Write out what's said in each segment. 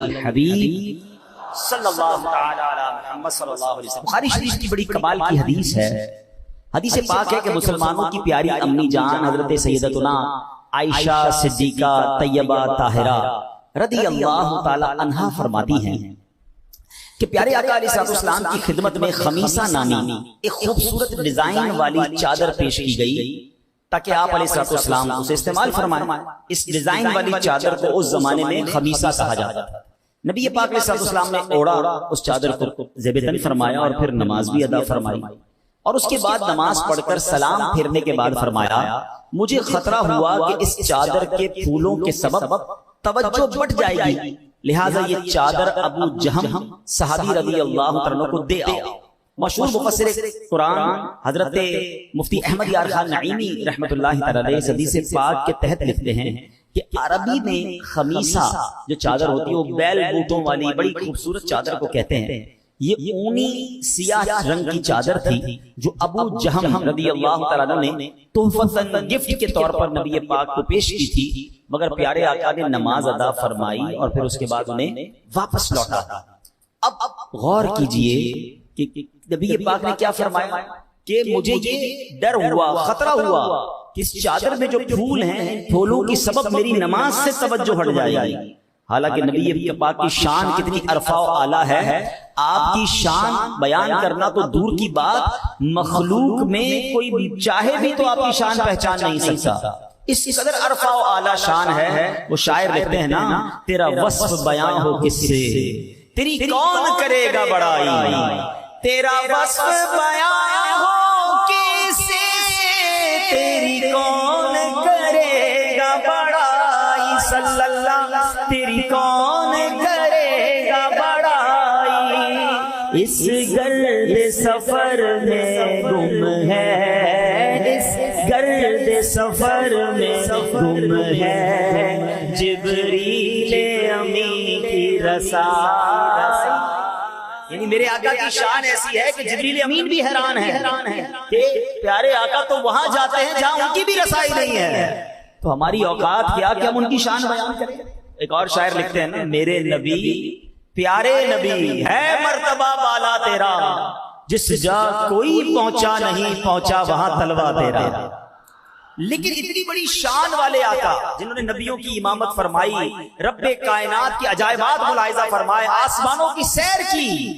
الحبیب صلی اللہ تعالی علی محمد صلی اللہ علیہ وسلم۔ بخاری شریف کی بڑی کمال کی حدیث ہے، حدیث پاک ہے کہ مسلمانوں کی پیاری امی جان حضرت سیدتنا عائشہ صدیقہ طیبہ طاہرہ رضی اللہ تعالی عنہا فرماتی ہیں کہ پیارے آقا علیہ السلام کی خدمت میں خمیسہ نامی ایک خوبصورت ڈیزائن والی چادر پیش کی گئی تاکہ آپ علیہ السلام اسے استعمال فرمائیں۔ اس ڈیزائن والی چادر کو اس زمانے میں خمیسہ کہا جاتا تھا۔ نبی پاک علیہ السلام نے اوڑا اس چادر کو زیب تن فرمایا اور پھر نماز بھی ادا فرمائی، اور اس کے بعد نماز پڑھ کر سلام پھیرنے کے بعد فرمایا مجھے خطرہ ہوا کہ اس چادر کے پھولوں کے سبب توجہ بٹ جائے گی، لہٰذا یہ چادر ابو جہم صحابی رضی اللہ عنہ کو دے آؤ۔ مشہور مفسر قرآن حضرت مفتی احمد یار خان نعیمی رحمۃ اللہ تعالی اس حدیث پاک کے تحت لکھتے ہیں کہ عربی میں خمیسہ جو چادر ہوتی ہے وہ بیل بوٹوں والی بڑی خوبصورت چادر کو کہتے ہیں۔ یہ اونی سیاہ رنگ کی چادر تھی جو ابو جہم رضی اللہ تعالیٰ نے تحفۃً گفٹ کے طور پر نبی پاک کو پیش کی تھی، مگر پیارے آقا نے نماز ادا فرمائی اور پھر اس کے بعد انہیں واپس لوٹا۔ اب غور کیجئے کہ نبی پاک نے کیا فرمایا کہ مجھے یہ ڈر ہوا، خطرہ ہوا کہ اس چادر میں جو پھول ہیں پھولوں کی سبب میری نماز سے توجہ ہٹ جائے گی۔ حالانکہ نبی پاک کی شان کتنی عرفہ و اعلیٰ ہے، آپ کی شان بیان کرنا تو دور کی بات، مخلوق میں کوئی چاہے بھی تو آپ کی شان پہچان نہیں سکتا، اس قدر عرفہ و اعلیٰ شان ہے۔ وہ شاعر لکھتے ہیں نا، تیرا وصف بیان ہو کس سے تیری کون کرے گا بڑائی، تیرا وصف بیان ہو کس سے تیری کون کرے گا بڑائی، صلی اللہ تیری کون کرے گا بڑائی، اس گرد سفر میں گم ہے، اس گرد سفر میں گم ہے، جبریل امی کی رسائی۔ یعنی میرے آقا کی شان ایسی ہے کہ جبریل امین بھی حیران ہے کہ پیارے آقا تو وہاں جاتے ہیں جہاں ان کی بھی رسائی نہیں ہے، تو ہماری اوقات کیا کہ ہم ان کی شان بیان کریں۔ ایک اور شاعر لکھتے ہیں نا، میرے نبی پیارے نبی ہے مرتبہ بالا تیرا، جس جا کوئی پہنچا نہیں پہنچا وہاں طلبہ تیرا۔ لیکن اتنی بڑی شان والے آقا جنہوں نے نبیوں کی امامت فرمائی، رب کائنات کی عجائبات ملاحظہ فرمائے، آسمانوں کی سیر کی،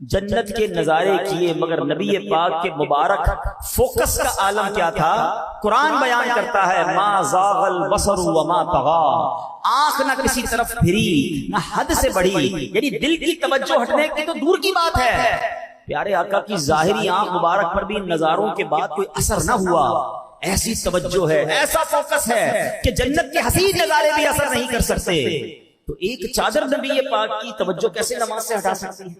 جنت کے نظارے کیے، مگر نبی پاک کے مبارک فوکس کا عالم کیا تھا؟ قرآن بیان کرتا ہے ما زاغ البصر وما طغى، آنکھ نہ کسی طرف پھری نہ حد سے بڑھی، یعنی دل کی توجہ ہٹنے کی تو دور کی بات ہے، پیارے آقا کی ظاہری آنکھ مبارک پر بھی نظاروں کے بعد کوئی اثر نہ ہوا۔ ایسی توجہ ہے، ایسا فوکس ہے کہ جنت کے حسین نظارے بھی اثر نہیں کر سکتے، تو ایک چادر نبی پاک کی توجہ کیسے نماز سے ہٹا سکتی ہے؟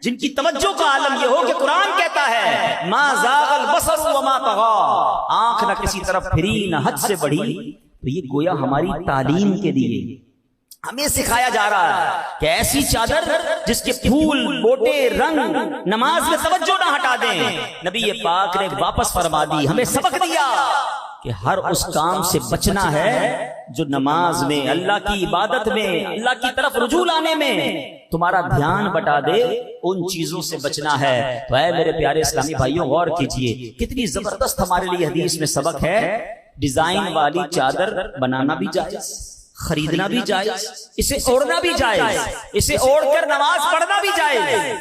جن کی توجہ کا عالم یہ ہو کہ قرآن کہتا ہے ما زاغ البصر وما طغى، آنکھ نہ کسی طرف پھری نہ حد سے بڑھی، تو یہ گویا ہماری تعلیم کے لیے ہمیں سکھایا جا رہا ہے کہ ایسی چادر جس کے پھول بوٹے رنگ نماز میں توجہ نہ ہٹا دیں۔ نبی پاک نے واپس فرما دی، ہمیں سبق دیا کہ ہر اس کام سے بچنا ہے جو نماز میں، اللہ کی عبادت میں، اللہ کی طرف رجوع لانے میں تمہارا دھیان بٹا دے، ان چیزوں سے بچنا ہے۔ تو اے میرے پیارے اسلامی بھائیوں، غور کیجئے کتنی زبردست ہمارے لیے حدیث میں سبق ہے۔ ڈیزائن والی چادر بنانا بھی جائز، خریدنا بھی جائز، اسے اوڑھنا بھی جائز، اسے اوڑھ کر نماز پڑھنا بھی جائز۔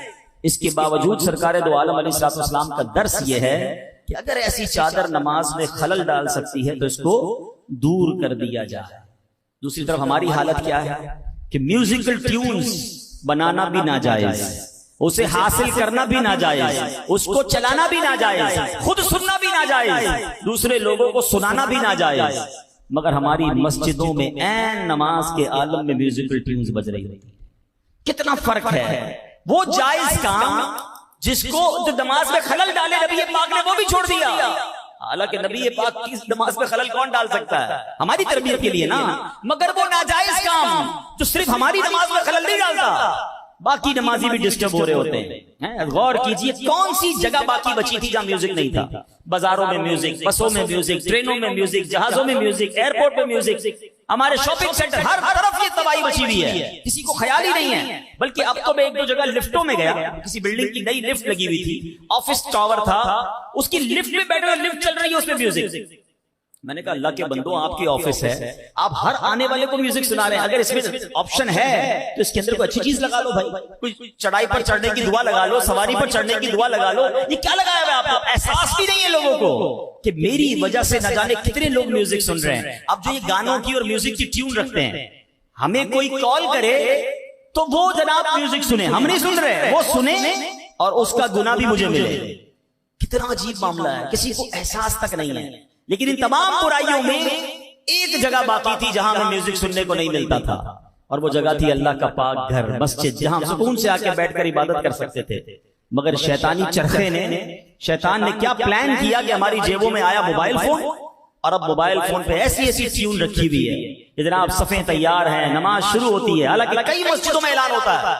اس کے باوجود سرکار دو عالم علیہ السلام کا درس یہ ہے کہ اگر ایسی چادر نماز میں خلل ڈال سکتی ہے تو اس کو دور کر دیا جائے۔ دوسری طرف ہماری حالت کیا ہے کہ میوزیکل ٹیونز بنانا بھی ناجائز، اسے حاصل کرنا بھی ناجائز، اس کو چلانا بھی ناجائز، خود سننا بھی ناجائز، دوسرے لوگوں کو سنانا بھی ناجائز، مگر ہماری مسجدوں میں عین نماز کے عالم میں میوزیکل ٹیونز بج رہی ہوتی ہے۔ کتنا فرق ہے! وہ جائز کام جس کو جو نماز میں خلل ڈالے نبی پاک نے وہ بھی چھوڑ دیا، حالانکہ نبی پاک کی نماز میں خلل کون ڈال سکتا ہے؟ ہماری تربیت کے لیے نا، مگر وہ ناجائز کام جو صرف ہماری نماز میں خلل نہیں ڈالتا، باقی نمازی بھی ڈسٹرب ہو رہے ہوتے ہیں. غور کیجئے کون سی جگہ باقی بچی تھی جہاں میوزک نہیں تھا؟ بازاروں میں میوزک، بسوں میں میوزک، ٹرینوں میں میوزک، جہازوں میں میوزک، ایئرپورٹ پہ میوزک، ہمارے شاپنگ سینٹر، ہر طرف یہ تباہی بچی ہوئی ہے، کسی کو خیال ہی نہیں ہے. بلکہ اب تو میں ایک دو جگہ لفٹوں میں گیا، کسی بلڈنگ کی نئی لفٹ لگی ہوئی تھی، آفس ٹاور تھا، اس کی لفٹ میں بیٹھے ہوئے لفٹ چل رہی ہے، اس میں میوزک. میں نے کہا اللہ کے بندو، آپ کی آفس ہے، آپ ہر آنے والے کو میوزک سنا رہے ہیں، اگر اس میں آپشن ہے تو اس کے اندر کوئی اچھی چیز لگا لو بھائی، کوئی چڑھائی پر چڑھنے کی دعا لگا لو، سواری پر چڑھنے کی دعا لگا لو. یہ کیا لگایا ہوا ہے آپ کو؟ احساس بھی نہیں ہے لوگوں کو کہ میری وجہ سے نہ جانے کتنے لوگ میوزک سن رہے ہیں. اب جو یہ گانوں کی اور میوزک کی ٹیون رکھتے ہیں، ہمیں کوئی کال کرے تو وہ جناب میوزک سنے، ہم نہیں سن رہے، وہ سنے اور اس کا گناہ بھی مجھے ملے. کتنا عجیب معاملہ ہے، کسی کو احساس تک نہیں ہے. لیکن ان تمام برائیوں میں ایک جگہ باقی تھی جہاں ہمیں میوزک سننے کو نہیں ملتا تھا، اور وہ جگہ تھی اللہ کا پاک گھر، مسجد، جہاں سکون سے آ کے بیٹھ کر عبادت کر سکتے تھے. مگر شیطانی چرخے نے، شیطان نے کیا پلان کیا کہ ہماری جیبوں میں آیا موبائل فون، اور اب موبائل فون پہ ایسی ایسی ٹیون رکھی ہوئی ہے کہ جناب صفیں تیار ہیں، نماز شروع ہوتی ہے. حالانکہ کئی مسجدوں میں اعلان ہوتا ہے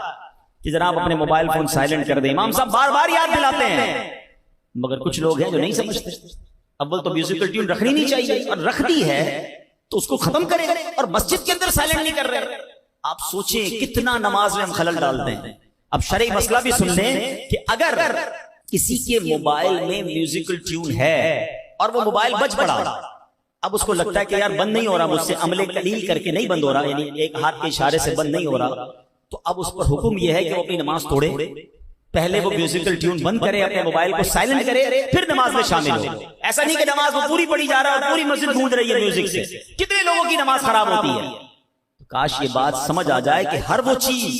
کہ جناب اپنے موبائل فون سائلنٹ کر دیں، امام صاحب بار بار یاد دلاتے ہیں، مگر کچھ لوگ ہیں جو نہیں سمجھتے. اول تو میوزیکل ٹیون رکھنی نہیں چاہیے، اور رکھ دی ہے تو اس کو ختم کرے، اور مسجد کے اندر سائلنٹ نہیں کر رہے. آپ سوچیں کتنا نماز میں ہم خلل ڈالتے ہیں. اب شرعی مسئلہ بھی سن لیں کہ اگر کسی کے موبائل میں میوزیکل ٹیون ہے اور وہ موبائل بج پڑا، اب اس کو لگتا ہے کہ یار بند نہیں ہو رہا مجھ سے، عملے قلیل کر کے نہیں بند ہو رہا، یعنی ایک ہاتھ کے اشارے سے بند نہیں ہو رہا، تو اب اس پر حکم یہ ہے کہ وہ اپنی نماز توڑے. پہلے وہ میوزیکل ٹیون بند کرے، اپنے موبائل کو سائلنٹ کرے، پھر نماز میں شامل ہو. ایسا نہیں کہ نماز وہ پوری پڑھی جا رہا ہے اور پوری مسجد گونج رہی ہے میوزک سے. کتنے لوگوں کی نماز خراب ہوتی ہے. کاش یہ بات سمجھ آ جائے کہ ہر وہ چیز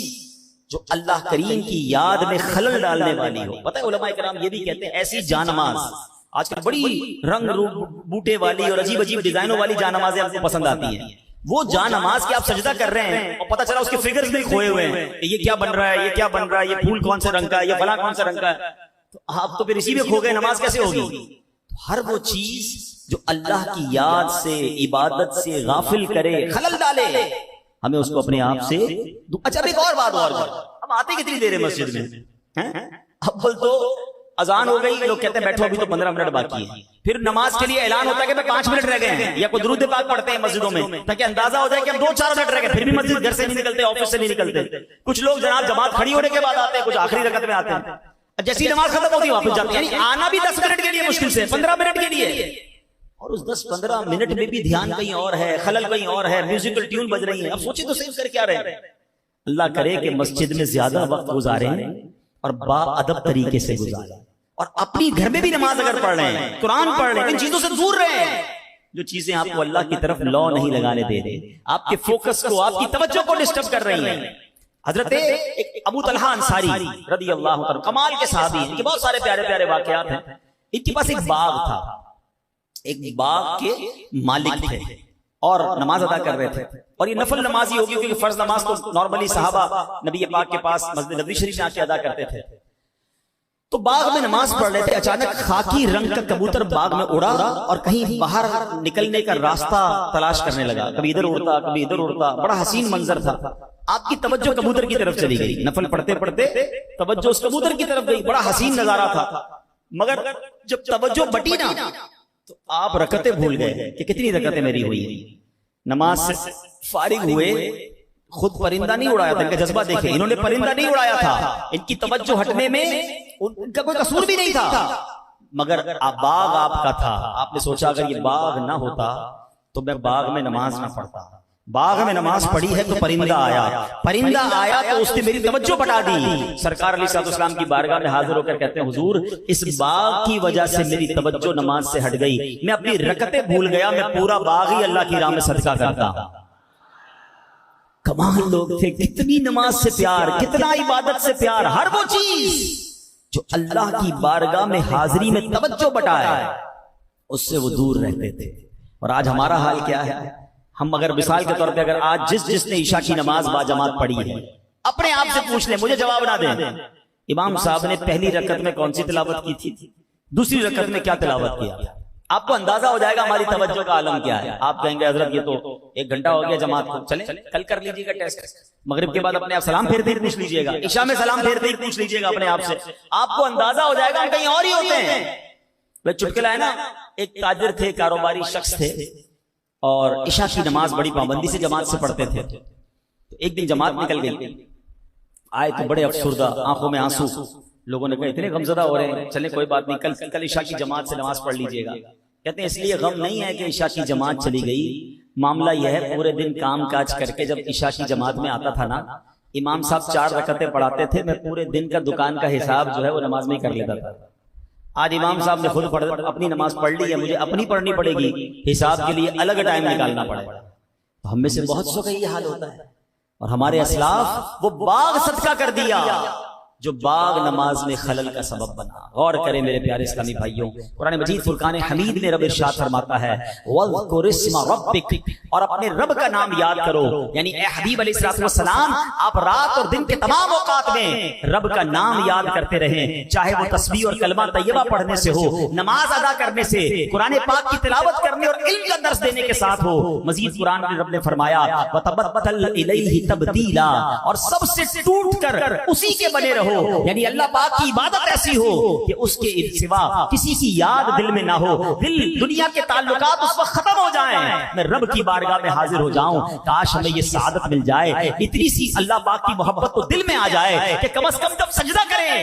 جو اللہ کریم کی یاد میں خلل ڈالنے والی ہو. پتہ ہے علماء کرام یہ بھی کہتے ہیں ایسی جان نماز، آج کل بڑی رنگ روپ بوٹے والی اور عجیب عجیب ڈیزائنوں والی جان نمازیں آپ کو پسند آتی ہیں. وہ جان نماز کی آپ سجدہ کر رہے ہیں اور پتہ چلا اس کے فگرز بھی کھوئے ہوئے ہیں، یہ کیا بن رہا ہے، یہ کیا بن رہا ہے، یہ پھول کون سے رنگ کا ہے، یہ فلاں کون سے رنگ کا ہے، تو آپ تو پھر اسی میں کھو گئے، نماز کیسے ہوگی؟ ہر وہ چیز جو اللہ کی یاد سے، عبادت سے غافل کرے، خلل ڈالے، ہمیں اس کو اپنے آپ سے. اچھا ایک اور بات، اب آتے کتنی دیر ہے مسجد میں؟ اول تو اذان ہو گئی، لوگ کہتے ہیں بیٹھو ابھی تو 15 منٹ باقی ہے، پھر نماز کے لیے اعلان ہوتا ہے کہ 5 منٹ رہ گئے ہیں، یا کوئی درود پاک پڑھتے ہیں مسجدوں میں تاکہ اندازہ ہو جائے کہ اب 2-4 منٹ رہ گئے، پھر بھی مسجد گھر سے نہیں نکلتے، آفس سے نہیں نکلتے. کچھ لوگ جناب جماعت کھڑی ہونے کے بعد آتے ہیں، کچھ آخری رکعت میں آتے ہیں، جیسی نماز ختم ہوتی ہے واپس جاتے ہیں. یعنی آنا بھی 10 منٹ کے لیے مشکل سے 15 منٹ کے لیے، اور اس 10-15 منٹ میں بھی دھیان کہیں اور ہے، خلل کہیں اور ہے، میوزیکل ٹیون بج رہی ہے. اب سوچیں تو صحیح کر کیا رہے. اللہ کرے کہ مسجد میں زیادہ وقت گزاریں اور با ادب طریقے سے گزاریں، اور اپنی گھر میں بھی نماز اگر پڑھ رہے ہیں، قرآن پڑھ رہے ہیں، ان چیزوں سے دور رہے ہیں جو چیزیں آپ کو اللہ کی طرف لو نہیں لگانے دے رہے، آپ کے فوکس کو، آپ کی توجہ کو ڈسٹرب کر رہی ہیں. حضرت ابو طلحہ انصاری رضی اللہ عنہ کمال کے صحابی ہیں، ان کے بہت سارے پیارے پیارے واقعات ہیں. ان کے پاس ایک باغ تھا، ایک باغ کے مالک تھے اور نماز ادا کر رہے تھے، اور یہ نفل نمازی ہوگی کیونکہ فرض نماز تو نارملی صحابہ نبی پاک کے پاس مسجد نبوی شریف میں آ کے ادا کرتے تھے. تو باغ میں نماز پڑھ رہے تھے، اچانک خاکی رنگ کا کبوتر باغ میں اڑا اور کہیں باہر نکلنے کا راستہ تلاش کرنے لگا، کبھی ادھر اڑتا کبھی ادھر اڑتا. بڑا حسین منظر تھا. آپ کی توجہ کبوتر کی طرف چلی گئی، نفل پڑھتے پڑھتے توجہ اس کبوتر کی طرف گئی. بڑا حسین نظارہ تھا، مگر جب توجہ بٹی نا تو آپ رکعتیں بھول گئے کہ کتنی رکعتیں میری ہوئی ہیں. نماز سے فارغ ہوئے، خود پرندہ نہیں اڑایا تھا، ان کا جذبہ دیکھیں، انہوں نے پرندہ نہیں اڑایا تھا، ان کی توجہ ہٹنے میں ان کا کوئی قصور بھی نہیں تھا، مگر باغ آپ کا تھا. آپ نے سوچا اگر یہ باغ نہ ہوتا تو میں باغ میں نماز نہ پڑھتا. باغ میں نماز پڑھی ہے تو پرندہ آیا تو اس نے میری توجہ بٹا دی. سرکار علیہ الصلوۃ والسلام کی بارگاہ میں حاضر ہو کر کہتے ہیں حضور اس باغ کی وجہ سے میری توجہ نماز سے ہٹ گئی، میں اپنی رکعتیں بھول گیا، میں پورا باغ ہی اللہ کی راہ میں صدقہ کرتا. کمال لوگ تھے، کتنی نماز سے پیار، کتنا عبادت سے پیار. ہر وہ چیز جو اللہ کی بارگاہ میں حاضری میں توجہ بٹائے اس سے وہ دور رہتے تھے. اور آج ہمارا حال کیا ہے؟ ہم اگر مثال کے طور پہ اگر آج جس نے عشاء کی نماز باجماعت پڑھی ہے، اپنے آپ سے پوچھ لیں، مجھے جواب نہ دیں امام صاحب نے پہلی رکعت میں کون سی تلاوت کی تھی، دوسری رکعت میں کیا تلاوت کیا. آپ کو اندازہ ہو جائے گا ہماری توجہ کا عالم کیا ہے. آپ کہیں گے حضرت یہ تو 1 گھنٹہ ہو گیا جماعت کو, چلیں کل کر لیجیے گا ٹیسٹ, مغرب کے بعد اپنے آپ سلام پھیرتے ہی پوچھ لیجیے گا, عشاء میں سلام پھیرتے ہی پوچھ لیجیے گا اپنے آپ سے, آپ کو اندازہ ہو جائے گا ہم کہیں اور ہی ہوتے ہیں. وہ چٹکلا ہے نا, ایک تاجر تھے, کاروباری شخص تھے, اور عشاء کی نماز بڑی پابندی سے جماعت سے پڑھتے تھے. ایک دن جماعت نکل گئی, آئے تو بڑے افسردہ, آنکھوں میں آنسو. لوگوں نے کہا اتنے غمزدہ ہو رہے ہیں, چلے کوئی بات نہیں, کل عشاء کی جماعت سے نماز پڑھ لیجیے گا. کہتے ہیں اس لیے غم نہیں ہے کہ عشاء کی جماعت چلی گئی, معاملہ یہ ہے پورے دن کام کاج کر کے جب عشاء کی جماعت میں آتا تھا نا, امام صاحب 4 رکعتیں پڑھاتے تھے, میں پورے دن کا دکان کا حساب جو ہے وہ نماز میں کر لیتا تھا. آج امام صاحب نے خود اپنی نماز پڑھ لی ہے, مجھے اپنی پڑھنی پڑے گی, حساب کے لیے الگ ٹائم نکالنا پڑے گا. ہم میں سے بہت سو کا یہ حال ہوتا ہے, اور ہمارے اسلاف وہ باغ صدقہ کر دیا جو باغ نماز میں خلل کا سبب بنا. غور کریں میرے پیارے اسلامی بھائیوں, قرآن مجید فرقان حمید میں رب ارشاد فرماتا ہے وَاذْكُرِ اسْمَ رَبِّكَ, اور اپنے رب کا نام یاد کرو. یعنی اے حبیب علیہ الصلوۃ والسلام, آپ رات اور دن کے تمام اوقات میں رب کا نام یاد کرتے رہیں, چاہے وہ تسبیح اور کلمہ طیبہ پڑھنے سے ہو, نماز ادا کرنے سے, قرآن پاک کی تلاوت کرنے اور علم کا درس دینے کے ساتھ ہو. مزید قرآن میں رب نے فرمایا وَتَبَتَّلْ إِلَيْهِ تَبْتِيلًا, اور سب سے ٹوٹ کر اسی کے بنے رہو. یعنی اللہ پاک کی عبادت ایسی ہو کہ اس کے سوا کسی کی یاد دل میں نہ ہو, دل دنیا کے تعلقات اس وقت ختم ہو جائیں, میں رب کی بارگاہ میں حاضر ہو جاؤں. کاش ہمیں یہ سعادت مل جائے, اتنی سی اللہ پاک کی محبت تو دل میں آ جائے کہ کم از کم جب سجدہ کریں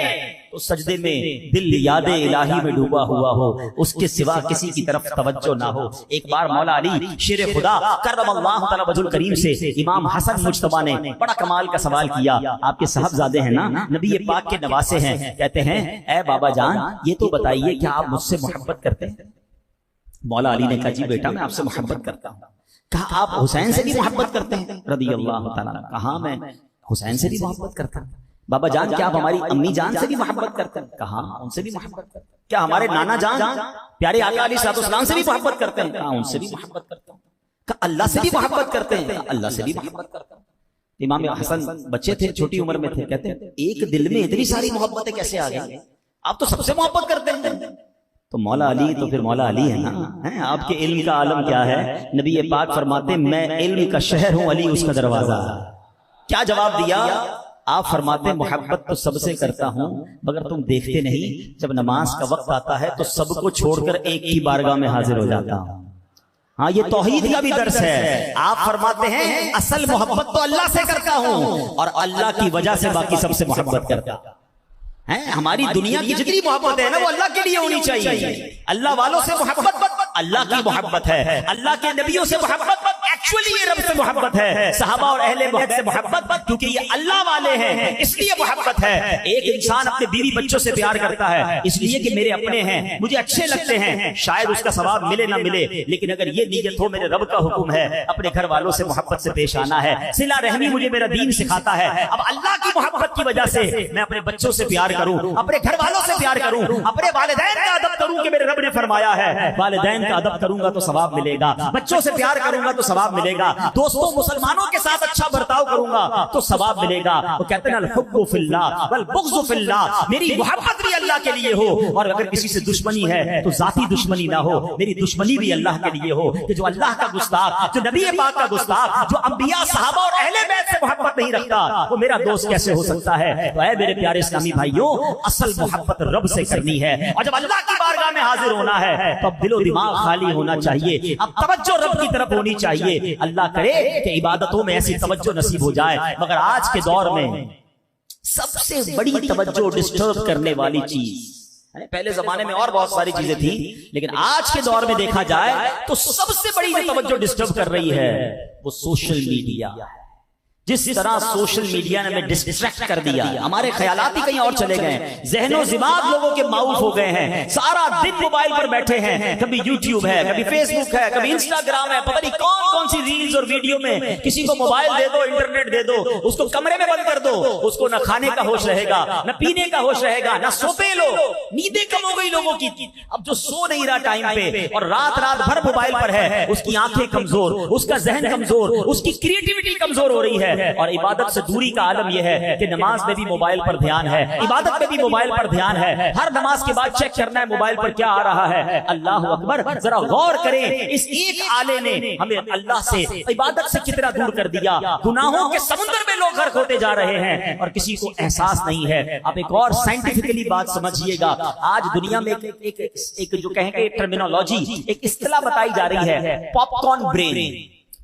تو سجدے میں دل یاد الہی میں ڈوبا ہوا ہو, اس کے سوا کسی کی طرف توجہ نہ ہو. ایک بار مولا علی شیر خدا کرم اللہ تعالی وجہ الکریم سے امام حسن مجتبی نے بڑا کمال کا سوال کیا. آپ کے صاحبزادے ہیں نا, نبی پاک کے نواسے ہیں. کہتے ہیں اے بابا جان یہ تو بتائیے کیا آپ مجھ سے محبت کرتے ہیں؟ مولا علی نے کہا جی بیٹا میں آپ سے محبت کرتا ہوں. کہا آپ حسین سے بھی محبت کرتے ہیں رضی اللہ تعالیٰ؟ کہا میں حسین سے بھی محبت کرتا ہوں. بابا جان کیا آپ ہماری امی جان سے بھی محبت کرتے ہیں؟ کہا ان سے بھی محبت کرتے ہیں. کیا ہمارے نانا جان پیارے آقا علیہ السلام سے بھی محبت کرتے ہیں؟ کہا ان سے بھی محبت کرتا ہوں. کہا اللہ سے بھی محبت کرتے ہیں؟ اللہ سے بھی محبت کرتا ہوں. امام حسن بچے تھے, چھوٹی عمر میں تھے, کہتے ہیں ایک دل میں اتنی ساری محبتیں کیسے آ گئی, آپ تو سب سے محبت کرتے ہیں. تو مولا علی تو پھر مولا علی ہے نا, آپ کے علم کا عالم کیا ہے. نبی پاک فرماتے ہیں میں علم کا شہر ہوں, علی اس کا دروازہ. کیا جواب دیا آپ؟ فرماتے ہیں محبت تو سب سے کرتا ہوں مگر تم دیکھتے نہیں, جب نماز کا وقت آتا ہے تو سب کو چھوڑ کر ایک ہی بارگاہ میں حاضر ہو جاتا ہوں. ہاں یہ توحید کا بھی درس ہے. آپ فرماتے ہیں اصل محبت تو اللہ سے کرتا ہوں اور اللہ کی وجہ سے باقی سب سے محبت کرتا ہوں. ہماری دنیا کی جتنی محبت ہے نا وہ اللہ کے لیے ہونی چاہیے. اللہ والوں سے محبت اللہ کی محبت ہے, اللہ کے نبیوں سے محبت ایکچولی یہ رب سے محبت ہے, صحابہ اور اہل بیت سے محبت کیونکہ یہ اللہ والے ہیں اس لیے محبت ہے. ایک انسان اپنے بیوی بچوں سے پیار کرتا ہے اس لیے کہ میرے اپنے ہیں, مجھے اچھے لگتے ہیں, شاید اس کا ثواب ملے نہ ملے, لیکن اگر یہ نیت ہو میرے رب کا حکم ہے اپنے گھر والوں سے محبت سے پیش آنا ہے, صلہ رحمی مجھے میرا دین سکھاتا ہے. اب اللہ کی محبت کی وجہ سے میں اپنے بچوں سے پیار کروں, اپنے گھر والوں سے پیار کروں, اپنے والدین کا ادب کروں کہ میرے رب نے فرمایا ہے والدین کا ادب کروں گا تو ثواب ملے گا, بچوں سے پیار کروں گا تو ثواب ملے گا, دوستوں مسلمانوں کے ساتھ اچھا برتاؤ کروں گا تو ثواب ملے گا. وہ کہتے ہیں الحب فی اللہ والبغض فی اللہ, میری محبت بھی اللہ کے لیے ہو اور اگر کسی سے دشمنی ہے تو ذاتی دشمنی نہ ہو, میری دشمنی بھی اللہ کے لیے ہو. کہ جو اللہ کا گستاخ, جو نبی پاک کا گستاخ, جو انبیاء صحابہ اور اہل بیت سے محبت نہیں رکھتا وہ میرا دوست کیسے ہو سکتا ہے؟ تو اے میرے پیارے اسلامی بھائیوں اصل محبت رب سے کرنی ہے, اور جب اللہ کی بارگاہ میں حاضر ہونا ہے تو اب دل و دماغ خالی ہونا چاہیے, اب توجہ رب کی طرف ہونی چاہیے. اللہ کرے کہ عبادتوں میں ایسی توجہ نصیب ہو جائے. مگر آج کے دور میں سب سے بڑی توجہ ڈسٹرب کرنے والی چیز, پہلے زمانے میں اور بہت ساری چیزیں تھیں لیکن آج کے دور میں دیکھا جائے تو سب سے بڑی جو توجہ ڈسٹرب کر رہی ہے وہ سوشل میڈیا. جس طرح سوشل میڈیا نے ہمیں ڈسٹریکٹ کر دیا, ہمارے خیالات ہی کہیں اور چلے گئے, ذہن و دماغ لوگوں کے معاف ہو گئے ہیں, سارا دن موبائل پر بیٹھے ہیں, کبھی یوٹیوب ہے, کبھی فیس بک ہے, کبھی انسٹاگرام ہے, پتہ نہیں کون کون سی ریلز اور ویڈیو میں. کسی کو موبائل دے دو, انٹرنیٹ دے دو, اس کو کمرے میں بند کر دو, اس کو نہ کھانے کا ہوش رہے گا, نہ پینے کا ہوش رہے گا, نہ سوتے لو, نیندیں کم ہو گئی لوگوں کی. اب جو سو نہیں رہا ٹائم پہ اور رات رات بھر موبائل پر ہے, اس کی آنکھیں کمزور, اس کا ذہن کمزور, اس کی کریٹیوٹی کمزور ہو رہی ہے. ہے، اور عبادت سے دوری کا عالم یہ ہے کہ نماز میں بھی موبائل پر دھیان ہے، عبادت میں بھی موبائل پر دھیان ہے، ہر نماز کے بعد چیک کرنا ہے موبائل پر کیا آ رہا ہے۔ اللہ اکبر، ذرا غور کریں اس ایک آلے نے ہمیں اللہ سے، عبادت سے کتنا دور کر دیا۔ گناہوں کے سمندر میں لوگ غرق ہوتے جا رہے ہیں اور کسی کو احساس نہیں ہے۔ آپ ایک اور سائنٹیفکلی بات سمجھیے گا، آج دنیا میں ایک جو کہیں گے ٹرمینالوجی، ایک اصطلاح بتائی جا رہی ہے، پاپ کارن برین۔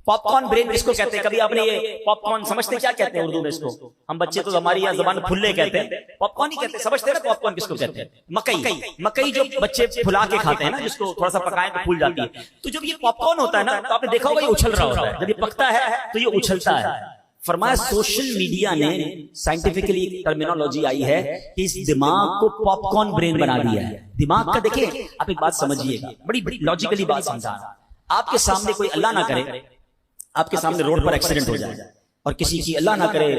پاپ کارن برین کس کو کہتے ہیں؟ کبھی آپ نے یہ پاپ کارن سمجھتے کیا کہتے ہیں اردو میں اس کو؟ ہم بچے تو ہماری یہاں زبان پھلے کہتے ہیں، پاپ کارن ہی کہتے ہیں، سمجھتے ہیں نا پاپ کارن کس کو کہتے ہیں؟ مکئی جو بچے پھلا کے کھاتے ہیں نا، جس کو تھوڑا سا پکائیں تو پھول جاتی ہے، تو جب یہ پاپ کارن ہوتا ہے نا تو آپ نے دیکھا ہوگا یہ اچھل رہا ہوتا ہے، جب یہ پکتا ہے تو یہ اچھلتا ہے۔ فرمایا سوشل میڈیا نے، سائنٹیفکلی ٹرمینالوجی آئی ہے کہ اس دماغ کو پاپ کارن برین بنا دیا ہے۔ دماغ کا دیکھیں آپ ایک بات سمجھیے گا، بڑی لاجیکلی بات سمجھا، آپ کے سامنے کوئی اللہ نہ کرے آپ کے سامنے روڈ پر ایکسیڈنٹ ہو جائے اور کسی کی اللہ نہ کرے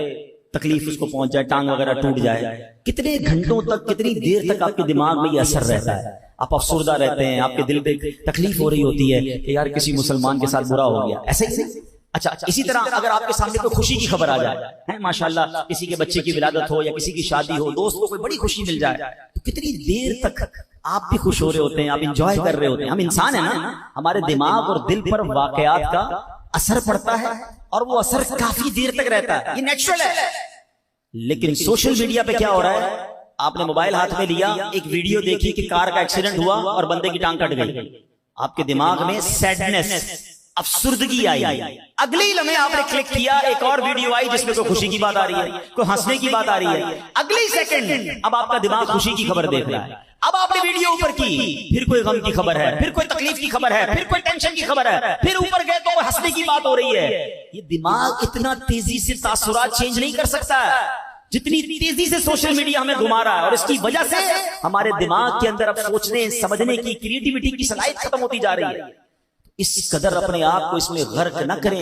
تکلیف اس کو پہنچ جائے، ٹانگ وغیرہ ٹوٹ جائے، کتنے گھنٹوں تک، کتنی دیر تک آپ کے دماغ میں یہ اثر رہتا ہے، آپ افسردہ رہتے ہیں، آپ کے دل پہ تکلیف ہو رہی ہوتی ہے کہ یار کسی مسلمان کے ساتھ برا ہو گیا، ایسا ہی نہیں؟ اچھا اسی طرح اگر آپ کے سامنے کوئی خوشی کی خبر آ جائے، ماشاءاللہ کسی کے بچے کی ولادت ہو یا کسی کی شادی ہو، دوست کو کوئی بڑی خوشی مل جائے، تو کتنی دیر تک آپ بھی خوش ہو رہے ہوتے ہیں، آپ انجوائے کر رہے ہوتے ہیں۔ ہم انسان ہیں نا، ہمارے دماغ اور دل پر واقعات کا اثر پڑتا ہے اور وہ اثر کافی دیر تک رہتا ہے، یہ نیچرل ہے۔ لیکن سوشل میڈیا پہ کیا ہو رہا ہے؟ آپ نے موبائل ہاتھ میں لیا، ایک ویڈیو دیکھی کہ کار کا ایکسیڈنٹ ہوا اور بندے کی ٹانگ کٹ گئی، آپ کے دماغ میں سیڈنس، افسردگی آئی، اگلے ہی لمحے آپ نے کلک کیا، ایک اور ویڈیو آئی جس میں کوئی خوشی کی بات آ رہی ہے، کوئی ہنسنے کی بات آ رہی ہے، اگلے سیکنڈ اب آپ کا دماغ خوشی کی خبر دیکھ رہا ہے، اب آپ نے ویڈیو اوپر کی، پھر کوئی غم کی خبر ہے، پھر کوئی تکلیف کی خبر ہے، پھر کوئی ٹینشن کی خبر ہے، پھر اوپر گئے تو ہنسنے کی بات ہو رہی ہے۔ یہ دماغ اتنا تیزی سے تاثرات چینج نہیں کر سکتا جتنی تیزی سے سوشل میڈیا ہمیں گھما رہا ہے، اور اس کی وجہ سے ہمارے دماغ کے اندر اب سوچنے سمجھنے کی، کریٹیوٹی کی صلاحیت ختم ہوتی جا رہی ہے۔ اس قدر اپنے آپ کو اس میں غرق نہ کریں۔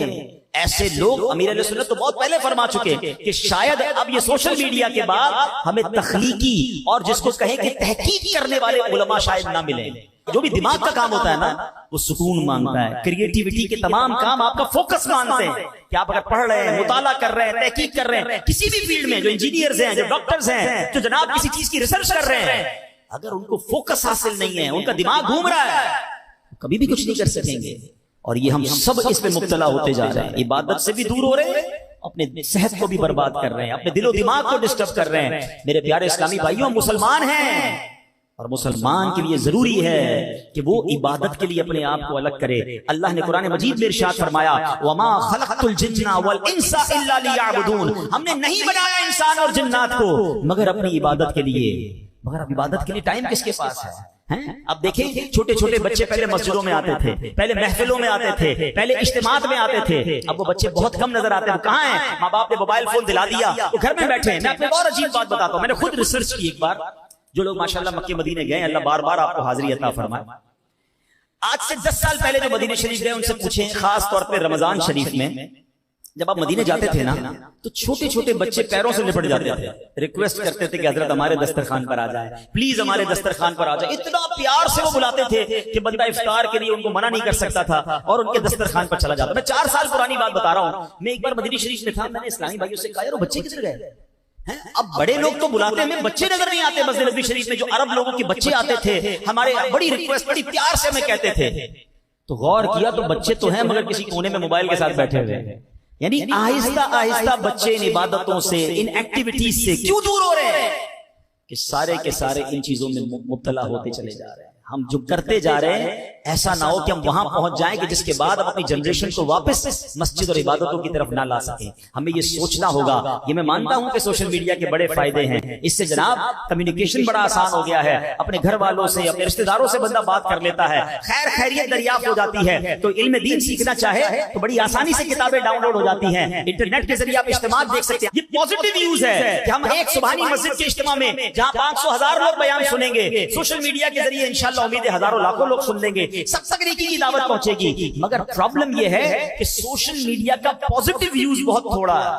ایسے لوگ، امیر علیہ سنت تو بہت پہلے فرما چکے کہ شاید اب یہ سوشل میڈیا کے بعد ہمیں تخلیقی اور جس کو کہیں کہ تحقیق کرنے والے علماء شاید نہ ملیں۔ جو بھی دماغ کا کام ہوتا ہے نا وہ سکون مانگتا ہے، کریٹیوٹی کے تمام کام آپ کا فوکس مانگتے ہیں کہ آپ اگر پڑھ رہے ہیں، مطالعہ کر رہے ہیں، تحقیق کر رہے ہیں، کسی بھی فیلڈ میں، جو انجینئرز ہیں، جو ڈاکٹرز ہیں، جو جناب کسی چیز کی ریسرچ کر رہے ہیں، اگر ان کو فوکس حاصل نہیں ہے، ان کا دماغ گھوم رہا ہے، کبھی بھی کچھ نہیں کر سکیں گے۔ اور یہ ہم سب اس میں مبتلا ہوتے جا رہے ہیں، عبادت سے بھی دور ہو رہے ہیں، اپنے صحت کو بھی برباد کر رہے ہیں، اپنے دل و دماغ کو ڈسٹرب کر رہے ہیں۔ میرے پیارے اسلامی بھائیوں، ہم مسلمان ہیں اور مسلمان کے لیے ضروری ہے کہ وہ عبادت کے لیے اپنے آپ کو الگ کرے۔ اللہ نے قرآن مجید میں ارشاد فرمایا، وَمَا خَلَقْتُ الْجِنَّ وَالْإِنسَ إِلَّا لِيَعْبُدُونَ، ہم نے نہیں بنایا انسان اور جنات کو مگر اپنی عبادت کے لیے۔ مگر اب عبادت کے لیے ٹائم کس کے پاس ہے؟ اب دیکھیں چھوٹے چھوٹے بچے پہلے مسجدوں میں آتے تھے، پہلے محفلوں میں آتے تھے، پہلے اجتماعات میں آتے تھے، اب وہ بچے بہت کم نظر آتے ہیں۔ کہاں ہیں؟ ماں باپ نے موبائل فون دلا دیا، وہ گھر میں بیٹھے ہیں۔ میں اپنے اور عجیب بات بتاتا ہوں، میں نے خود ریسرچ کی ایک بار، جو لوگ ماشاءاللہ مکے مدینے گئے، اللہ بار بار آپ کو حاضری عطا فرمائے۔ آج سے 10 سال پہلے جو مدینے شریف گئے ان سے پوچھیں، خاص طور پہ رمضان شریف میں جب آپ مدینے جاتے تھے نا تو چھوٹے چھوٹے بچے پیروں سے لپٹ جاتے تھے، ریکویسٹ کرتے تھے کہ حضرت ہمارے دسترخوان پر آ جائے، پلیز ہمارے دسترخوان پر آ جائے۔ اتنا پیار سے وہ بلاتے تھے کہ بندہ افطار کے لیے ان کو منع نہیں کر سکتا تھا اور ان کے دسترخوان پر چلا جاتا۔ میں 4 سال پرانی بات بتا رہا ہوں، میں ایک بار مدینے شریف میں تھا، میں نے اسلامی بھائیوں سے کہا یار وہ بچے کدھر گئے؟ اب بڑے لوگ تو بلاتے ہیں، بچے نظر نہیں آتے مسجد نبوی شریف میں۔ جو عرب لوگوں کے بچے آتے تھے ہمارے، بڑی ریکویسٹ، بڑی پیار سے ہمیں کہتے تھے۔ تو غور کیا تو بچے تو ہیں مگر کسی کونے میں موبائل کے ساتھ بیٹھے ہوئے ہیں۔ یعنی آہستہ آہستہ بچے ان عبادتوں سے، ان ایکٹیویٹیز سے کیوں دور ہو رہے ہیں کہ سارے کے سارے ان چیزوں میں مبتلا ہوتے چلے جا رہے ہیں۔ ہم جو کرتے جا رہے ہیں ایسا نہ ہو کہ ہم وہاں پہنچ جائیں کہ جس کے بعد ہم اپنی جنریشن کو واپس مسجد اور عبادتوں کی طرف نہ لا سکیں۔ ہمیں یہ سوچنا ہوگا۔ یہ میں مانتا ہوں کہ سوشل میڈیا کے بڑے فائدے ہیں، اس سے جناب کمیونیکیشن بڑا آسان ہو گیا ہے، اپنے گھر والوں سے، اپنے رشتہ داروں سے بندہ بات کر لیتا ہے، خیر خیریت دریافت ہو جاتی ہے۔ تو علم دین سیکھنا چاہے تو بڑی آسانی سے کتابیں ڈاؤن لوڈ ہو جاتی ہیں، انٹرنیٹ کے ذریعے آپ اجتماع دیکھ سکتے ہیں۔ یہ پازیٹیو نیوز ہے کہ ہم ایک سبحانی مسجد کے اجتماع میں جہاں 500 ہزار لوگ بیان سنیں گے، سوشل میڈیا کے ذریعے انشاءاللہ امید ہے ہزاروں لاکھوں لوگ سن لیں گے، سب تک نیکی کی دعوت پہنچے گی۔ مگر پرابلم یہ ہے کہ سوشل میڈیا کا پازیٹیو یوز بہت تھوڑا ہے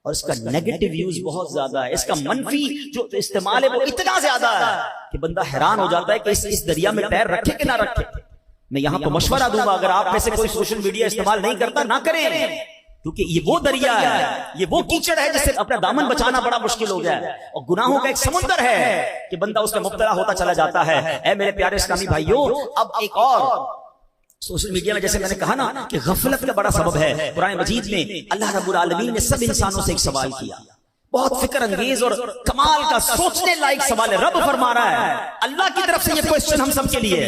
اور اس کا نیگیٹو یوز بہت زیادہ ہے۔ اس کا منفی جو استعمال ہے وہ اتنا زیادہ ہے کہ بندہ حیران ہو جاتا ہے کہ اس دریا میں پیر رکھے کہ نہ رکھے۔ میں یہاں تو مشورہ دوں گا، اگر آپ میں سے کوئی سوشل میڈیا استعمال نہیں کرتا نہ کریں، کیونکہ یہ وہ دریا ہے، یہ وہ کیچڑ ہے جس سے اپنا دامن بچانا بڑا مشکل ہو گیا ہے، اور گناہوں کا ایک سمندر ہے کہ بندہ اس میں مبتلا ہوتا چلا جاتا ہے۔ اے میرے پیارے اسلامی بھائیوں، اب ایک اور سوشل میڈیا میں جیسے میں نے کہا نا کہ غفلت کا بڑا سبب ہے، قرآن مجید میں اللہ رب العالمین نے سب انسانوں سے ایک سوال کیا، بہت فکر انگیز اور کمال کا سوچنے لائق سوال ہے۔ رب فرما رہا ہے، اللہ کی طرف سے یہ کوسچن ہم سب کے لیے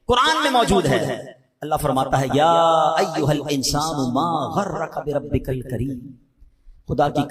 قرآن میں موجود ہے۔ اللہ فرماتا ہے یا ایھا الانسان ما غرک بربک الکریم، خدا کی